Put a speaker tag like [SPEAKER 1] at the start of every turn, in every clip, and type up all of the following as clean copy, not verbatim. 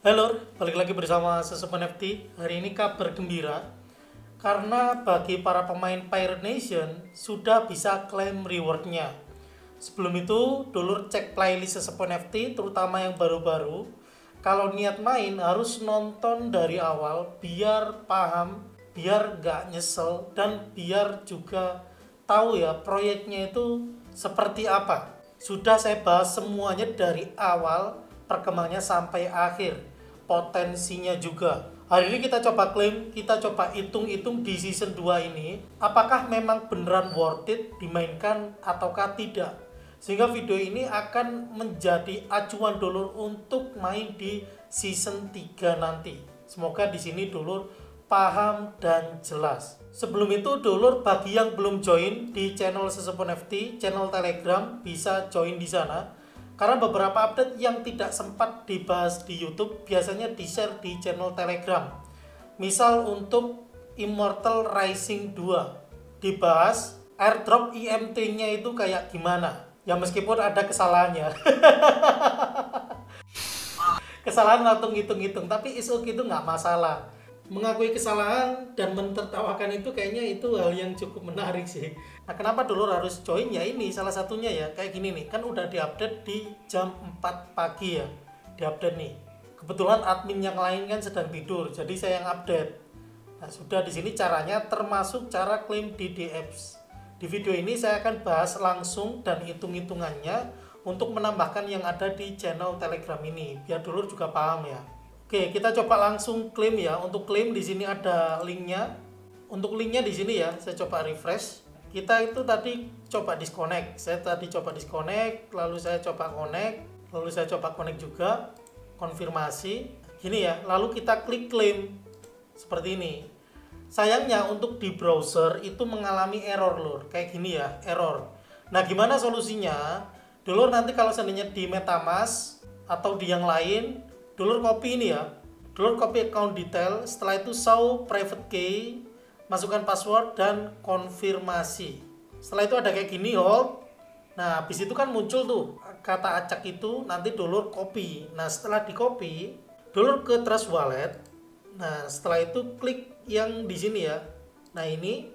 [SPEAKER 1] Halo, balik lagi bersama Sesup NFT. Hari ini kabar gembira karena bagi para pemain Pirate Nation sudah bisa klaim rewardnya. Sebelum itu, dulur cek playlist Sesup NFT terutama yang baru-baru. Kalau niat main harus nonton dari awal biar paham, biar gak nyesel, dan biar juga tahu ya proyeknya itu seperti apa. Sudah saya bahas semuanya dari awal perkembangannya sampai akhir, potensinya juga. Hari ini kita coba klaim, kita coba hitung-hitung di season 2 ini apakah memang beneran worth it dimainkan ataukah tidak. Sehingga video ini akan menjadi acuan dulur untuk main di season 3 nanti. Semoga di sini dulur paham dan jelas. Sebelum itu dulur, bagi yang belum join di channel Sesup NFT, channel Telegram, bisa join di sana. Karena beberapa update yang tidak sempat dibahas di YouTube biasanya di-share di channel Telegram. Misal untuk Immortal Rising 2 dibahas airdrop IMT-nya itu kayak gimana. Ya meskipun ada kesalahannya. Kesalahan waktu ngitung-ngitung, tapi is okay, itu nggak masalah. Mengakui kesalahan dan mentertawakan itu kayaknya itu hal yang cukup menarik sih. Nah, kenapa dulur harus join ya, ini salah satunya ya, kayak gini nih, kan udah diupdate di jam 4 pagi ya, diupdate nih. Kebetulan admin yang lain kan sedang tidur, jadi saya yang update. Nah, sudah di sini caranya, termasuk cara klaim DDX. Di video ini saya akan bahas langsung dan hitung-hitungannya untuk menambahkan yang ada di channel Telegram ini, biar dulur juga paham ya. Oke, kita coba langsung klaim ya. Untuk klaim di sini ada linknya. Untuk linknya di sini ya, saya coba refresh. Kita itu tadi coba disconnect. Saya tadi coba disconnect, lalu saya coba connect, lalu saya coba connect juga, konfirmasi. Gini ya, lalu kita klik klaim seperti ini. Sayangnya untuk di browser itu mengalami error lur, kayak gini ya, error. Nah, gimana solusinya? Dulur nanti kalau seandainya di MetaMask atau di yang lain, dulur copy ini ya, dulur copy account detail, setelah itu show private key, masukkan password dan konfirmasi. Setelah itu ada kayak gini, hold. Nah, habis itu kan muncul tuh kata acak itu, nanti dulur copy. Nah, setelah di copy, dulur ke Trust Wallet. Nah, setelah itu klik yang di sini ya. Nah, ini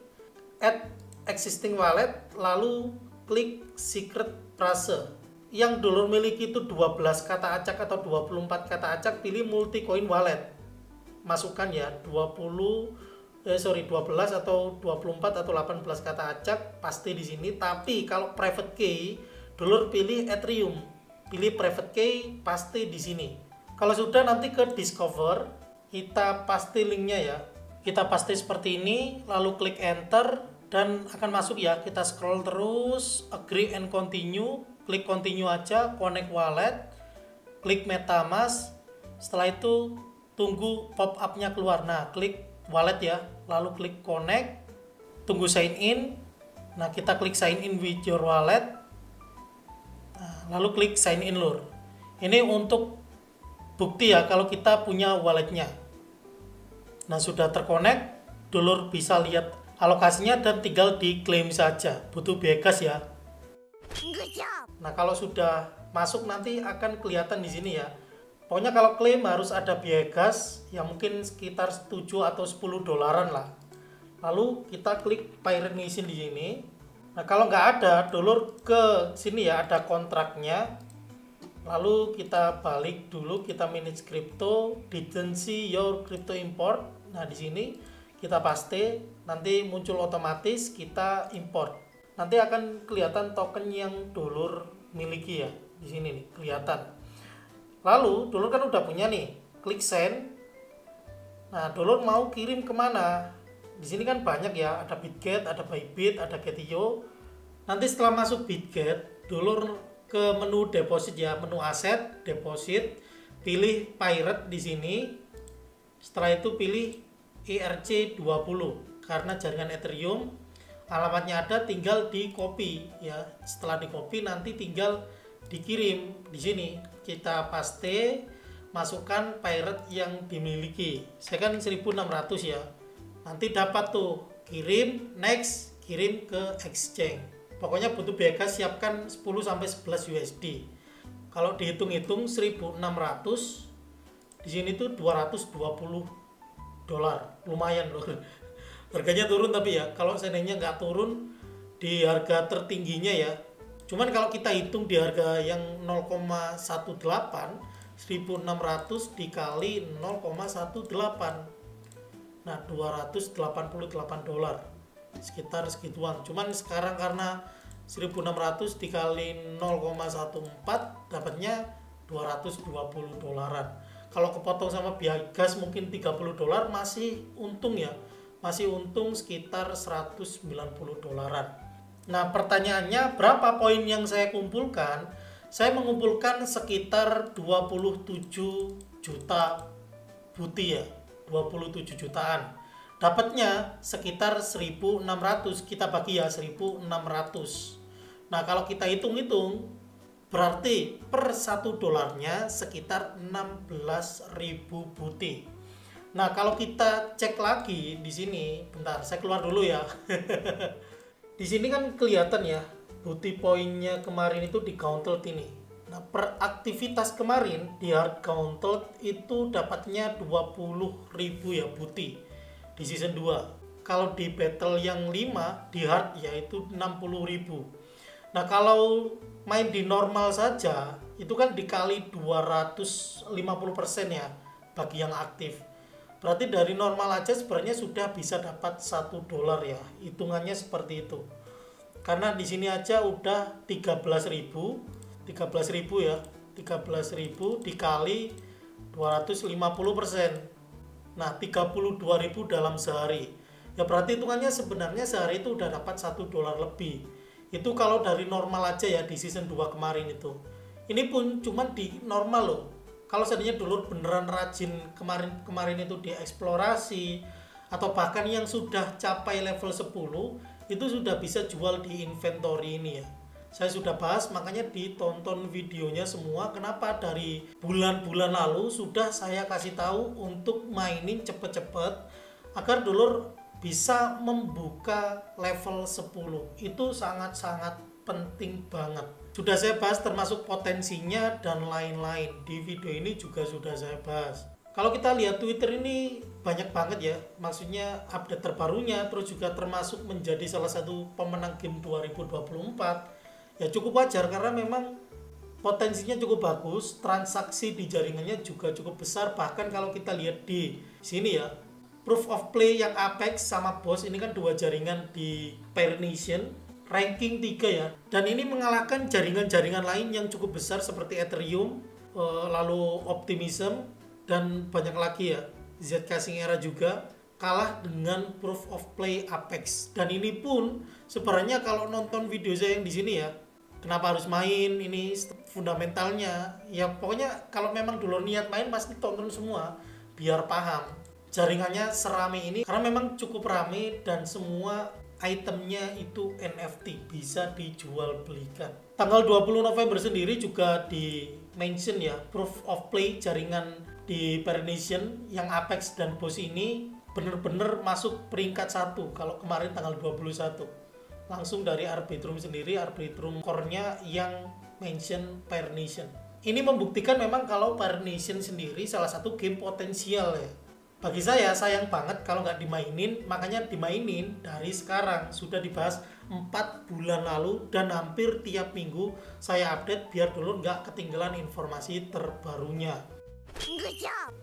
[SPEAKER 1] add existing wallet, lalu klik secret phrase. Yang dulur miliki itu 12 kata acak atau 24 kata acak, pilih multi coin wallet. Masukkan ya 12 atau 24 atau 18 kata acak pasti di sini. Tapi kalau private key, dulur pilih Ethereum. Pilih private key pasti di sini. Kalau sudah nanti ke discover, kita pasti linknya ya. Kita pasti seperti ini, lalu klik enter dan akan masuk ya. Kita scroll terus, agree and continue. Klik continue aja, connect wallet, klik MetaMask. Setelah itu tunggu pop up-nya keluar. Nah, klik wallet ya, lalu klik connect, tunggu sign in. Nah, kita klik sign in with your wallet. Nah, lalu klik sign in lur. Ini untuk bukti ya kalau kita punya walletnya. Nah, sudah terkonek, dulur bisa lihat alokasinya dan tinggal diklaim saja. Butuh biaya gas ya. Nah, kalau sudah masuk nanti akan kelihatan di sini ya. Pokoknya kalau klaim harus ada biaya gas yang mungkin sekitar 7 atau 10 dolaran lah. Lalu kita klik Pirate Nation di sini. Nah, kalau nggak ada, dulur ke sini ya, ada kontraknya. Lalu kita balik dulu, kita manage crypto, didn't see your crypto import. Nah, di sini kita paste, nanti muncul otomatis kita import. Nanti akan kelihatan token yang dulur miliki ya, di sini nih kelihatan. Lalu dulur kan udah punya nih, klik send. Nah, dulur mau kirim kemana? Di sini kan banyak ya, ada Bitget, ada Bybit, ada Getio. Nanti setelah masuk Bitget, dulur ke menu deposit ya, menu aset, deposit, pilih Pirate di sini. Setelah itu pilih ERC20 karena jaringan Ethereum. Alamatnya ada, tinggal di copy ya. Setelah di copy nanti tinggal dikirim. Di sini kita paste, masukkan Pirate yang dimiliki. Saya kan 1600 ya. Nanti dapat tuh, kirim, next, kirim ke exchange. Pokoknya butuh biaya gas, siapkan 10 sampai 11 USD. Kalau dihitung-hitung 1600 Di sini tuh 220 dolar, lumayan loh. Harganya turun, tapi ya kalau seandainya nggak turun di harga tertingginya ya. Cuman kalau kita hitung di harga yang 0,18, 1600 dikali 0,18. Nah, 288 dolar. Sekitar segituan. Cuman sekarang karena 1600 dikali 0,14 dapatnya 220 dolaran. Kalau kepotong sama biaya gas mungkin 30 dolar masih untung ya. Masih untung sekitar 190 dolaran. Nah, pertanyaannya berapa poin yang saya kumpulkan? Saya mengumpulkan sekitar 27 juta buti ya. 27 jutaan. Dapatnya sekitar 1.600, kita bagi ya 1.600. Nah, kalau kita hitung-hitung berarti per 1 dolarnya sekitar 16.000 buti. Nah, kalau kita cek lagi di sini, bentar, saya keluar dulu ya. Di sini kan kelihatan ya, buti poinnya kemarin itu di counted ini. Nah, per aktivitas kemarin di hard counted itu dapatnya 20.000 ya buti di season 2. Kalau di battle yang 5 di hard yaitu 60.000. Nah, kalau main di normal saja itu kan dikali 250% ya bagi yang aktif. Berarti dari normal aja sebenarnya sudah bisa dapat 1 dolar ya. Hitungannya seperti itu. Karena di sini aja udah 13.000 ya. 13.000 dikali 250%. Nah, 32.000 dalam sehari. Ya berarti hitungannya sebenarnya sehari itu udah dapat 1 dolar lebih. Itu kalau dari normal aja ya di season 2 kemarin itu. Ini pun cuman di normal loh. Kalau seandainya dulur beneran rajin kemarin itu di eksplorasi atau bahkan yang sudah capai level 10 itu sudah bisa jual di inventory ini ya. Saya sudah bahas, makanya ditonton videonya semua. Kenapa dari bulan-bulan lalu sudah saya kasih tahu untuk mainin cepet-cepet agar dulur bisa membuka level 10. Itu sangat-sangat penting banget. Sudah saya bahas termasuk potensinya dan lain-lain. Di video ini juga sudah saya bahas. Kalau kita lihat Twitter ini banyak banget ya, maksudnya update terbarunya, terus juga termasuk menjadi salah satu pemenang game 2024. Ya cukup wajar karena memang potensinya cukup bagus, transaksi di jaringannya juga cukup besar. Bahkan kalau kita lihat di sini ya, Proof of Play yang Apex sama BOSS ini kan 2 jaringan di Pair Nation, ranking 3 ya. Dan ini mengalahkan jaringan-jaringan lain yang cukup besar seperti Ethereum, lalu Optimism, dan banyak lagi ya. ZK Singera juga kalah dengan Proof of Play Apex. Dan ini pun sebenarnya kalau nonton video saya yang di sini ya, kenapa harus main, ini fundamentalnya. Ya pokoknya kalau memang dulu niat main pasti tonton semua biar paham. Jaringannya serame ini karena memang cukup rame dan semua itemnya itu NFT, bisa dijual belikan. Tanggal 20 November sendiri juga di mention ya, Proof of Play jaringan di Pair Nation yang Apex dan BOSS ini bener-bener masuk peringkat 1 kalau kemarin tanggal 21. Langsung dari Arbitrum sendiri, Arbitrum core-nya yang mention Pair Nation. Ini membuktikan memang kalau Pair Nation sendiri salah satu game potensial ya. Bagi saya sayang banget kalau nggak dimainin, makanya dimainin dari sekarang. Sudah dibahas 4 bulan lalu dan hampir tiap minggu saya update biar dulu nggak ketinggalan informasi terbarunya.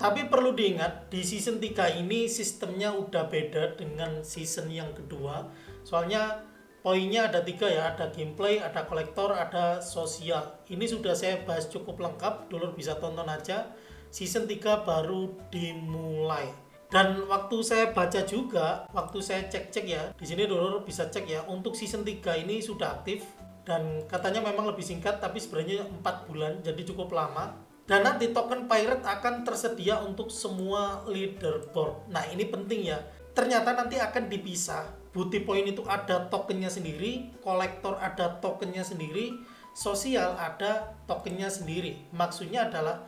[SPEAKER 1] Tapi perlu diingat, di season 3 ini sistemnya udah beda dengan season yang kedua. Soalnya poinnya ada 3 ya, ada gameplay, ada kolektor, ada sosial. Ini sudah saya bahas cukup lengkap, dulu bisa tonton aja. Season 3 baru dimulai. Dan waktu saya baca juga, waktu saya cek-cek ya, di sini dulu bisa cek ya, untuk season 3 ini sudah aktif dan katanya memang lebih singkat tapi sebenarnya 4 bulan, jadi cukup lama. Dan nanti token pirate akan tersedia untuk semua leaderboard. Nah, ini penting ya. Ternyata nanti akan dipisah. Booty point itu ada tokennya sendiri, kolektor ada tokennya sendiri, sosial ada tokennya sendiri. Maksudnya adalah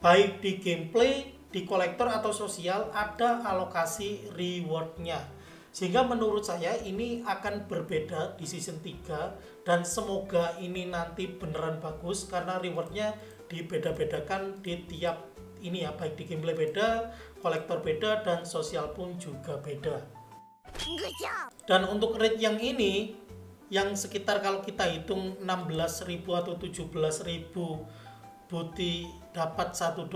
[SPEAKER 1] baik di gameplay, di kolektor atau sosial ada alokasi rewardnya. Sehingga menurut saya ini akan berbeda di season 3 dan semoga ini nanti beneran bagus karena rewardnya dibeda-bedakan di tiap ini ya, baik di gameplay beda, kolektor beda, dan sosial pun juga beda. Dan untuk rate yang ini, yang sekitar kalau kita hitung 16.000 atau 17.000 booty dapat $1,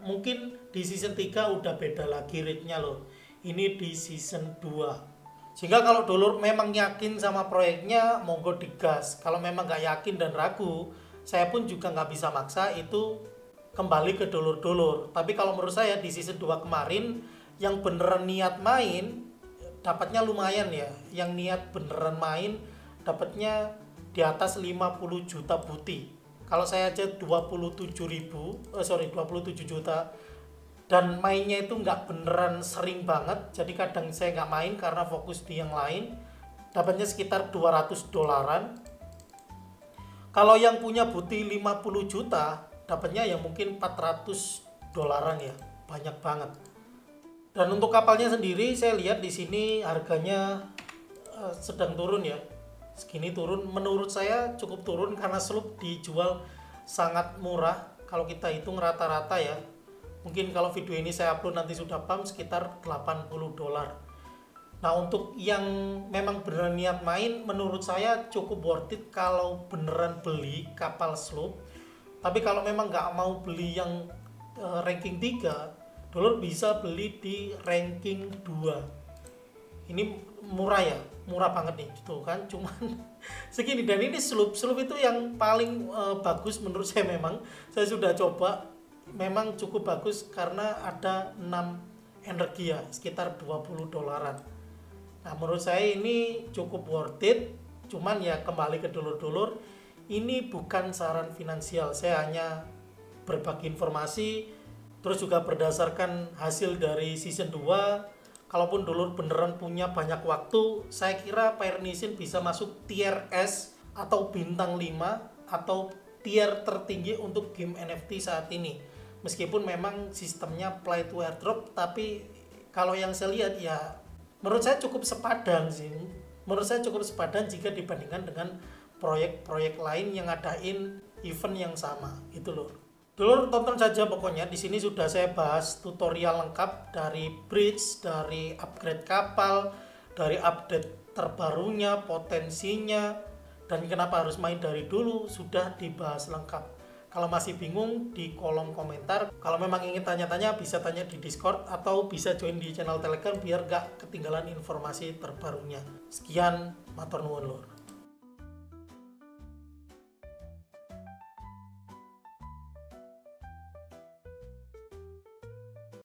[SPEAKER 1] mungkin di season 3 udah beda lagi rate-nya loh. Ini di season 2. Sehingga kalau dulur memang yakin sama proyeknya, monggo digas. Kalau memang nggak yakin dan ragu, saya pun juga nggak bisa maksa, itu kembali ke dulur-dulur. Tapi kalau menurut saya di season 2 kemarin, yang beneran niat main, dapatnya lumayan ya. Yang niat beneran main, dapatnya di atas 50 juta booty. Kalau saya aja 27 juta, dan mainnya itu nggak beneran sering banget, jadi kadang saya nggak main karena fokus di yang lain, dapatnya sekitar $200. Kalau yang punya booty 50 juta, dapatnya ya mungkin $400 ya, banyak banget. Dan untuk kapalnya sendiri, saya lihat di sini harganya sedang turun ya. Segini turun, menurut saya cukup turun karena sloop dijual sangat murah. Kalau kita hitung rata-rata ya, mungkin kalau video ini saya upload nanti sudah pump sekitar $80. Nah, untuk yang memang beneran niat main, menurut saya cukup worth it kalau beneran beli kapal sloop. Tapi kalau memang nggak mau beli yang ranking 3, dulur bisa beli di ranking 2. Ini murah ya, murah banget nih, gitu kan, cuman segini. Dan ini sloop itu yang paling bagus menurut saya. Memang saya sudah coba, memang cukup bagus karena ada 6 energi ya, sekitar $20. Nah, menurut saya ini cukup worth it. Cuman ya kembali ke dulur-dulur, ini bukan saran finansial, saya hanya berbagi informasi, terus juga berdasarkan hasil dari season 2. Kalaupun dulur beneran punya banyak waktu, saya kira Fire Nation bisa masuk tier S atau bintang 5 atau tier tertinggi untuk game NFT saat ini. Meskipun memang sistemnya play to airdrop, tapi kalau yang saya lihat ya menurut saya cukup sepadan sih. Menurut saya cukup sepadan jika dibandingkan dengan proyek-proyek lain yang ngadain event yang sama, gitu loh. Dulur tonton saja pokoknya. Di sini sudah saya bahas tutorial lengkap dari bridge, dari upgrade kapal, dari update terbarunya, potensinya, dan kenapa harus main dari dulu sudah dibahas lengkap. Kalau masih bingung di kolom komentar. Kalau memang ingin tanya-tanya bisa tanya di Discord atau bisa join di channel Telegram biar gak ketinggalan informasi terbarunya. Sekian, matur nuwun lur.